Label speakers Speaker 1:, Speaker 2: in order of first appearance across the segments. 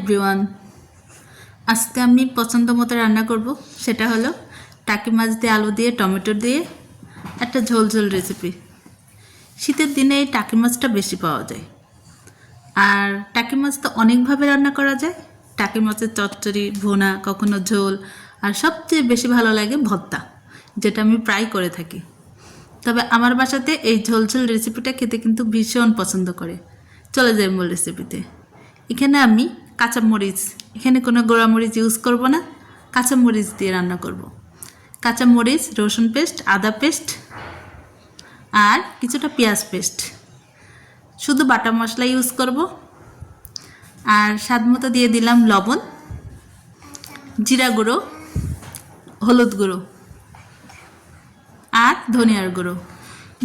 Speaker 1: Everyone, আজকে আমি পছন্দ মতো রান্না করব। সেটা হলো টাকি মাছ দিয়ে আলু দিয়ে টমেটো দিয়ে একটা ঝোল ঝোল রেসিপি। শীতের দিনে এই টাকি মাছটা বেশি পাওয়া যায়। আর টাকি মাছ তো অনেকভাবে রান্না করা যায়। টাকি মাছের চচ্চড়ি, ভুনা, কখনো ঝোল, আর সবচেয়ে বেশি ভালো লাগে ভর্তা, যেটা আমি প্রায় করে থাকি। তবে আমার বাসাতে এই ঝোল ঝোল রেসিপিটা খেতে কিন্তু ভীষণ পছন্দ করে। চলে যাই মূল রেসিপিতে। এখানে আমি কাঁচামরিচ, এখানে কোনো গোড়ামরিচ ইউজ করব না, কাঁচামরিচ দিয়ে রান্না করব। কাঁচামরিচ, রসুন পেস্ট, আদা পেস্ট আর কিছুটা পেঁয়াজ পেস্ট, শুধু বাটা মশলা ইউজ করব। আর স্বাদ মতো দিয়ে দিলাম লবণ, জিরা গুঁড়ো, হলুদ গুঁড়ো আর ধনিয়ার গুঁড়ো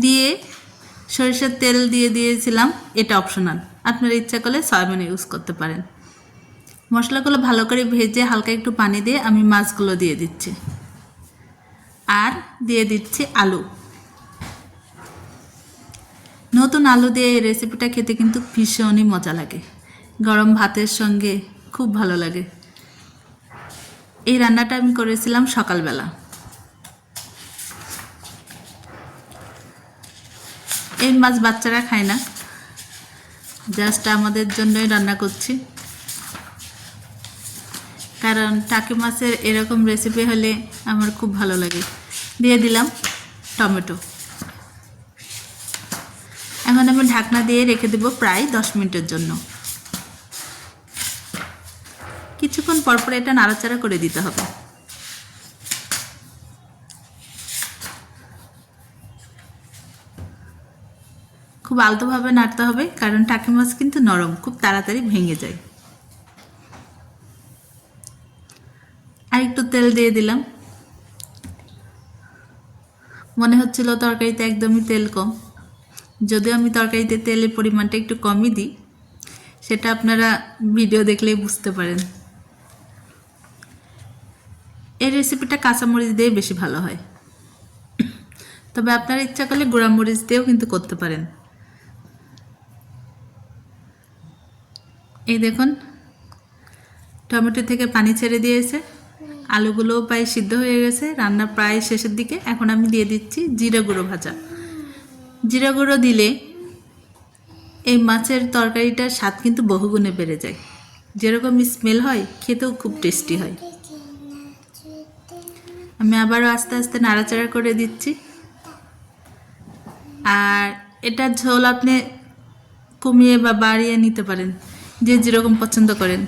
Speaker 1: দিয়ে সরিষার তেল দিয়ে দিয়েছিলাম। এটা অপশনাল, আপনারা ইচ্ছা করলে সয়াবিন ইউজ করতে পারেন। মশলাগুলো ভালো করে ভেজে হালকা একটু পানি দিয়ে আমি মাছগুলো দিয়ে দিচ্ছি। আর দিয়ে দিচ্ছি আলু। নতুন আলু দিয়ে এই রেসিপিটা খেতে কিন্তু ভীষণই মজা লাগে, গরম ভাতের সঙ্গে খুব ভালো লাগে। এই রান্নাটা আমি করেছিলাম সকালবেলা। এই মাছ বাচ্চারা খায় না, জাস্ট আমাদের জন্যই রান্না করছি। কারণ টাকি মাছের এরকম রেসিপি হলে আমার খুব ভালো লাগে। দিয়ে দিলাম টমেটো। এখন আমি ঢাকনা দিয়ে রেখে দেব প্রায় 10 মিনিটের জন্য। কিছুক্ষণ পরপর এটা নাড়াচাড়া করে দিতে হবে। খুব আলতোভাবে নাড়তে হবে, কারণ টাকি মাছ কিন্তু নরম, খুব তাড়াতাড়ি ভেঙে যায়। আর একটু তেল দিয়ে দিলাম। মনে হচ্ছিল তরকারিতে একদমই তেল কম, যদিও আমি তরকারিতে তেলের পরিমাণটা একটু কমই দিই, সেটা আপনারা ভিডিও দেখলেই বুঝতে পারেন। এই রেসিপিটা কাঁচামরিচ দিয়ে বেশি ভালো হয়, তবে আপনারা ইচ্ছা করলে গোড়ামরিচ দিয়েও কিন্তু করতে পারেন। এই দেখুন, টমেটো থেকে পানি ছেড়ে দিয়েছে, আলুগুলোও প্রায় সিদ্ধ হয়ে গেছে, রান্না প্রায় শেষের দিকে। এখন আমি দিয়ে দিচ্ছি জিরা গুঁড়ো ভাজা। জিরা গুঁড়ো দিলে এই মাছের তরকারিটার স্বাদ কিন্তু বহুগুণে বেড়ে যায়। যেরকম স্মেল হয়, খেতেও খুব টেস্টি হয়। আমি আবারও আস্তে আস্তে নাড়াচাড়া করে দিচ্ছি। আর এটার ঝোল আপনি কমিয়ে বা বাড়িয়ে নিতে পারেন, যে যেরকম পছন্দ করেন।